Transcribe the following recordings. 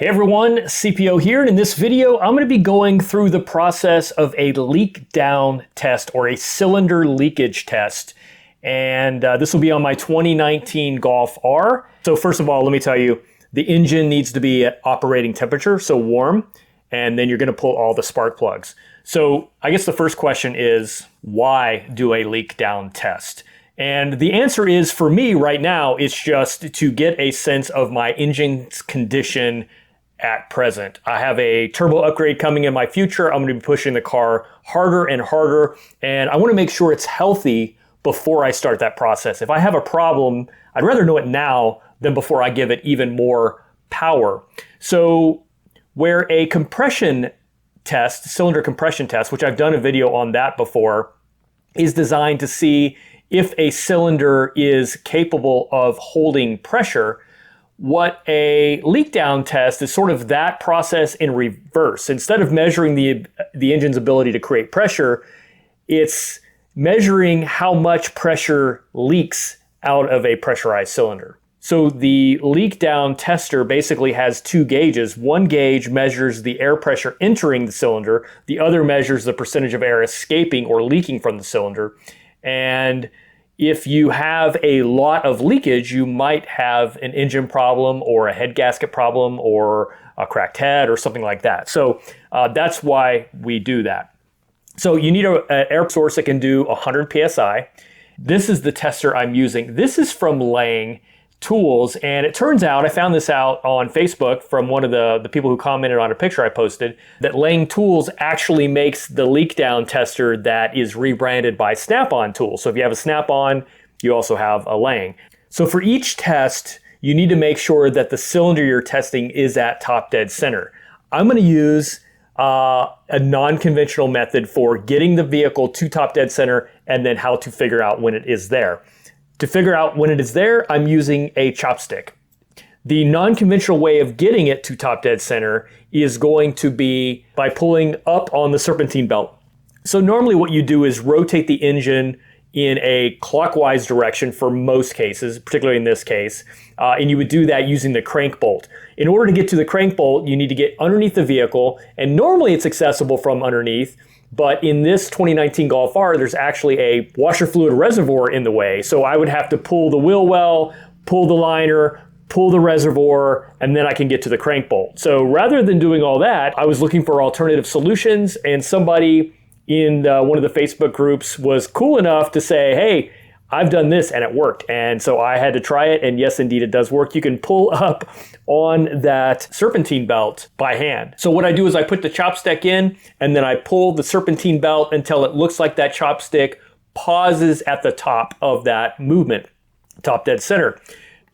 Hey everyone, CPO here, and in this video I'm going to be going through the process of a leak down test or a cylinder leakage test, and this will be on my 2019 Golf R. So first of all, let me tell you, the engine needs to be at operating temperature, so warm, and then you're going to pull all the spark plugs. So I guess the first question is, why do a leak down test? And the answer is, for me right now, it's just to get a sense of my engine's condition at present. I have a turbo upgrade coming in my future. I'm going to be pushing the car harder and harder, and I want to make sure it's healthy before I start that process. If I have a problem, I'd rather know it now than before I give it even more power. So where a compression test, cylinder compression test, which I've done a video on that before, is designed to see if a cylinder is capable of holding pressure, what a leak down test is sort of that process in reverse. Instead of measuring the engine's ability to create pressure, it's measuring how much pressure leaks out of a pressurized cylinder. So the leak down tester basically has two gauges. One gauge measures the air pressure entering the cylinder. The other measures the percentage of air escaping or leaking from the cylinder. And if you have a lot of leakage, you might have an engine problem or a head gasket problem or a cracked head or something like that. So that's why we do that. So you need an air source that can do 100 PSI. This is the tester I'm using. This is from Lang Tools, and it turns out, I found this out on Facebook from one of the people who commented on a picture I posted, that Lang Tools actually makes the leak down tester that is rebranded by Snap-on Tools. So if you have a Snap-on, you also have a Lang. So for each test, you need to make sure that the cylinder you're testing is at top dead center. I'm going to use a non-conventional method for getting the vehicle to top dead center and then how to figure out when it is there. To figure out when it is there, I'm using a chopstick. The non-conventional way of getting it to top dead center is going to be by pulling up on the serpentine belt. So normally what you do is rotate the engine in a clockwise direction for most cases, particularly in this case, and you would do that using the crank bolt. In order to get to the crank bolt, you need to get underneath the vehicle, and normally it's accessible from underneath. But in this 2019 Golf R, there's actually a washer fluid reservoir in the way. So I would have to pull the wheel well, pull the liner, pull the reservoir, and then I can get to the crank bolt. So rather than doing all that, I was looking for alternative solutions, and somebody in one of the Facebook groups was cool enough to say, hey, I've done this and it worked. And so I had to try it, and yes, indeed, it does work. You can pull up on that serpentine belt by hand. So what I do is I put the chopstick in, and then I pull the serpentine belt until it looks like that chopstick pauses at the top of that movement, top dead center.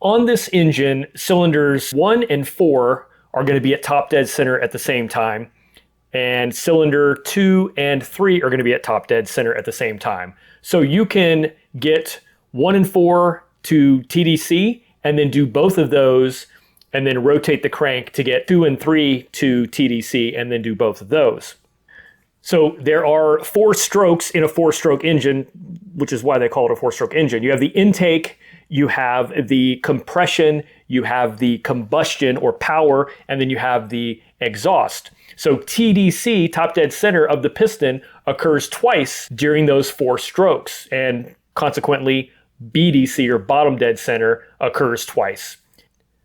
On this engine, cylinders 1 and 4 are going to be at top dead center at the same time, and cylinder 2 and 3 are going to be at top dead center at the same time. So you can get 1 and 4 to TDC and then do both of those and then rotate the crank to get 2 and 3 to TDC and then do both of those. So there are 4 strokes in a 4-stroke engine, which is why they call it a 4-stroke engine. You have the intake, you have the compression, you have the combustion or power, and then you have the exhaust. So TDC, top dead center of the piston, occurs twice during those 4 strokes, and consequently BDC or bottom dead center occurs twice.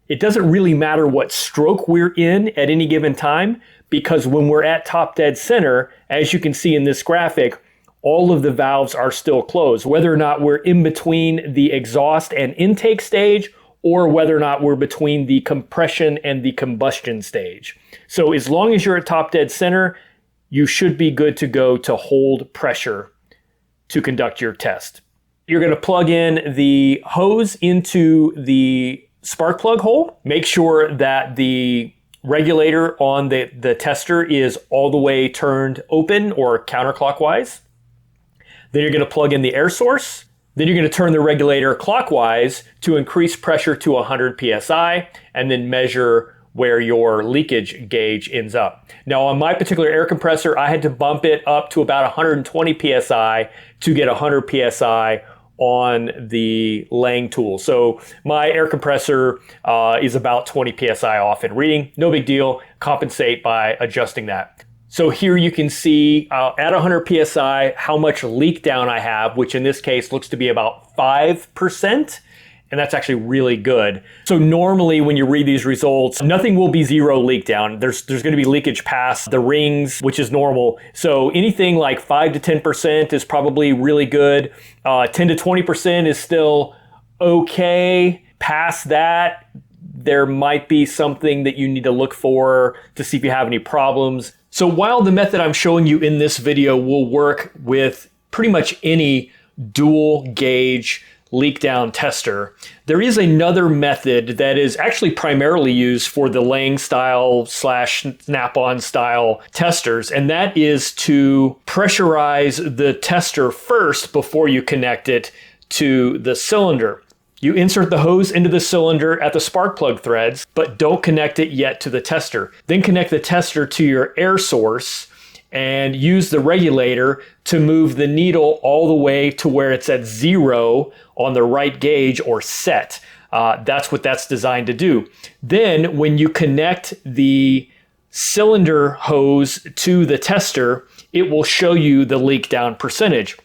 It doesn't really matter what stroke we're in at any given time, because when we're at top dead center, as you can see in this graphic, all of the valves are still closed, whether or not we're in between the exhaust and intake stage, or whether or not we're between the compression and the combustion stage. So as long as you're at top dead center, you should be good to go to hold pressure to conduct your test. You're going to plug in the hose into the spark plug hole. Make sure that the regulator on the tester is all the way turned open or counterclockwise. Then you're going to plug in the air source. Then you're going to turn the regulator clockwise to increase pressure to 100 PSI and then measure where your leakage gauge ends up. Now on my particular air compressor, I had to bump it up to about 120 PSI to get 100 PSI on the Lang tool. So my air compressor is about 20 psi off in reading. No big deal. Compensate by adjusting that. So here you can see at 100 psi how much leak down I have, which in this case looks to be about 5%. And that's actually really good. So normally when you read these results, nothing will be zero leak down. There's going to be leakage past the rings, which is normal. So anything like 5 to 10% is probably really good. 10 to 20% is still okay. Past that, there might be something that you need to look for to see if you have any problems. So while the method I'm showing you in this video will work with pretty much any dual gauge leak down tester, there is another method that is actually primarily used for the Lang style / snap-on style testers, and that is to pressurize the tester first before you connect it to the cylinder. You insert the hose into the cylinder at the spark plug threads, but don't connect it yet to the tester. Then connect the tester to your air source and use the regulator to move the needle all the way to where it's at 0 on the right gauge or set. That's what that's designed to do. Then when you connect the cylinder hose to the tester, it will show you the leak down percentage.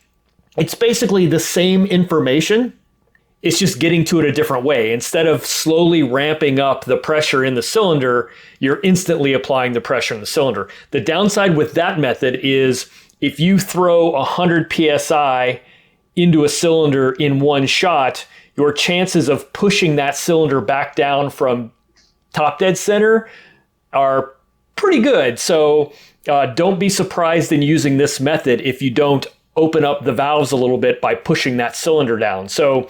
It's basically the same information. It's just getting to it a different way. Instead of slowly ramping up the pressure in the cylinder, you're instantly applying the pressure in the cylinder. The downside with that method is if you throw 100 psi into a cylinder in one shot, your chances of pushing that cylinder back down from top dead center are pretty good. So don't be surprised in using this method if you don't open up the valves a little bit by pushing that cylinder down. So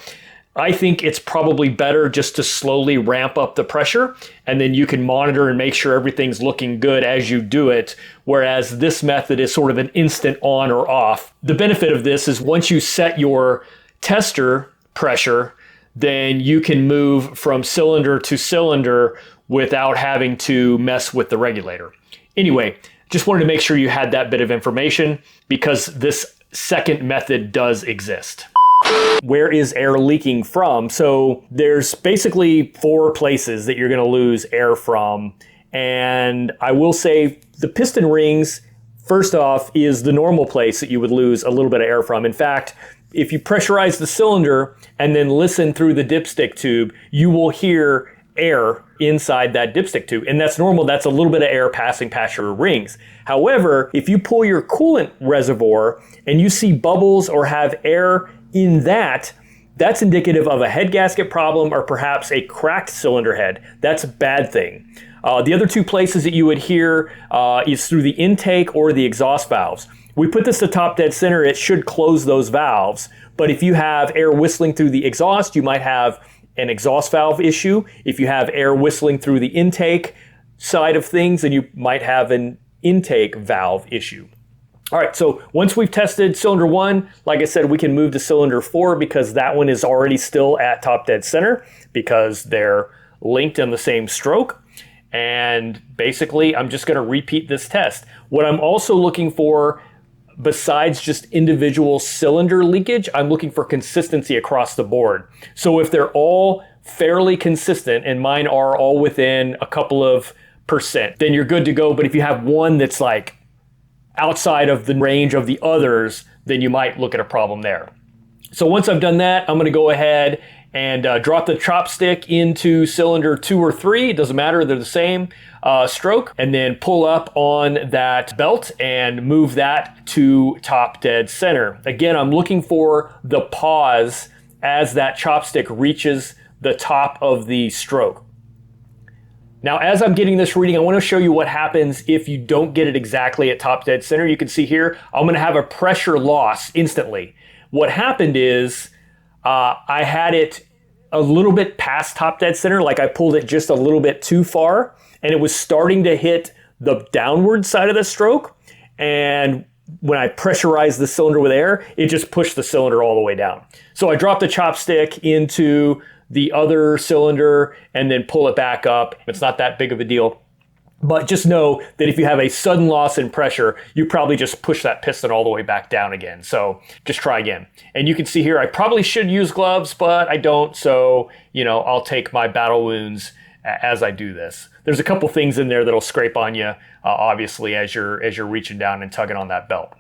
I think it's probably better just to slowly ramp up the pressure, and then you can monitor and make sure everything's looking good as you do it, whereas this method is sort of an instant on or off. The benefit of this is once you set your tester pressure, then you can move from cylinder to cylinder without having to mess with the regulator. Anyway, just wanted to make sure you had that bit of information because this second method does exist. Where is air leaking from? So there's basically 4 places that you're going to lose air from. And I will say the piston rings, first off, is the normal place that you would lose a little bit of air from. In fact, if you pressurize the cylinder and then listen through the dipstick tube, you will hear air inside that dipstick tube. And that's normal. That's a little bit of air passing past your rings. However, if you pull your coolant reservoir and you see bubbles or have air in that, that's indicative of a head gasket problem or perhaps a cracked cylinder head. That's a bad thing. The other 2 places that you would hear is through the intake or the exhaust valves. We put this to top dead center, it should close those valves. But if you have air whistling through the exhaust, you might have an exhaust valve issue. If you have air whistling through the intake side of things, then you might have an intake valve issue. All right, so once we've tested cylinder 1, like I said, we can move to cylinder 4 because that one is already still at top dead center because they're linked in the same stroke. And basically, I'm just going to repeat this test. What I'm also looking for, besides just individual cylinder leakage, I'm looking for consistency across the board. So if they're all fairly consistent, and mine are all within a couple of %, then you're good to go. But if you have one that's like outside of the range of the others, then you might look at a problem there. So once I've done that, I'm going to go ahead and drop the chopstick into cylinder 2 or 3. It doesn't matter, they're the same stroke. And then pull up on that belt and move that to top dead center. Again, I'm looking for the pause as that chopstick reaches the top of the stroke. Now, as I'm getting this reading, I want to show you what happens if you don't get it exactly at top dead center. You can see here, I'm going to have a pressure loss instantly. What happened is I had it a little bit past top dead center, like I pulled it just a little bit too far, and it was starting to hit the downward side of the stroke. And when I pressurized the cylinder with air, it just pushed the cylinder all the way down. So I dropped the chopstick into the other cylinder and then pull it back up. It's not that big of a deal. But just know that if you have a sudden loss in pressure, you probably just push that piston all the way back down again. So just try again. And you can see here, I probably should use gloves, but I don't. So, I'll take my battle wounds as I do this. There's a couple things in there that'll scrape on you, obviously, as you're reaching down and tugging on that belt.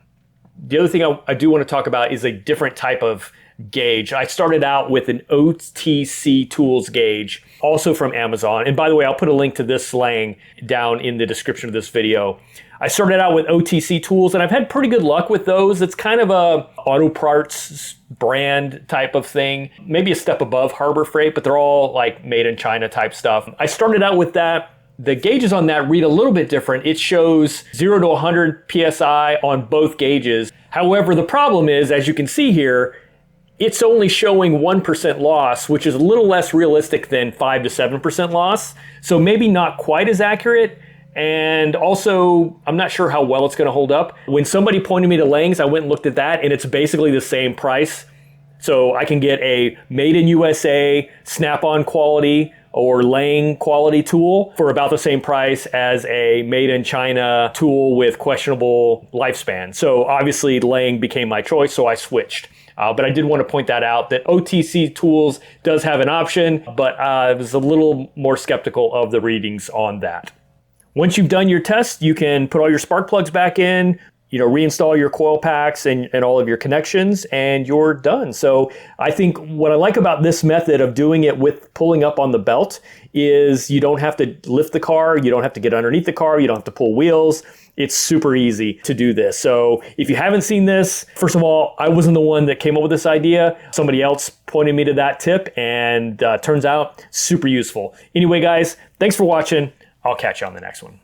The other thing I do want to talk about is a different type of gauge. I started out with an OTC Tools gauge, also from Amazon. And by the way, I'll put a link to this slang down in the description of this video. I started out with OTC Tools, and I've had pretty good luck with those. It's kind of a auto parts brand type of thing, maybe a step above Harbor Freight, but they're all like made in China type stuff. I started out with that. The gauges on that read a little bit different. It shows 0 to 100 PSI on both gauges. However, the problem is, as you can see here, it's only showing 1% loss, which is a little less realistic than 5 to 7% loss. So maybe not quite as accurate. And also, I'm not sure how well it's going to hold up. When somebody pointed me to Lang's, I went and looked at that, and it's basically the same price. So I can get a made in USA, snap-on quality, or Lang quality tool for about the same price as a made in China tool with questionable lifespan. So obviously Lang became my choice, so I switched. But I did want to point that out, that OTC Tools does have an option, but I was a little more skeptical of the readings on that. Once you've done your test, you can put all your spark plugs back in, reinstall your coil packs and all of your connections, and you're done. So I think what I like about this method of doing it with pulling up on the belt is you don't have to lift the car, you don't have to get underneath the car, you don't have to pull wheels. It's super easy to do this. So if you haven't seen this, first of all, I wasn't the one that came up with this idea. Somebody else pointed me to that tip, and turns out super useful. Anyway, guys, thanks for watching. I'll catch you on the next one.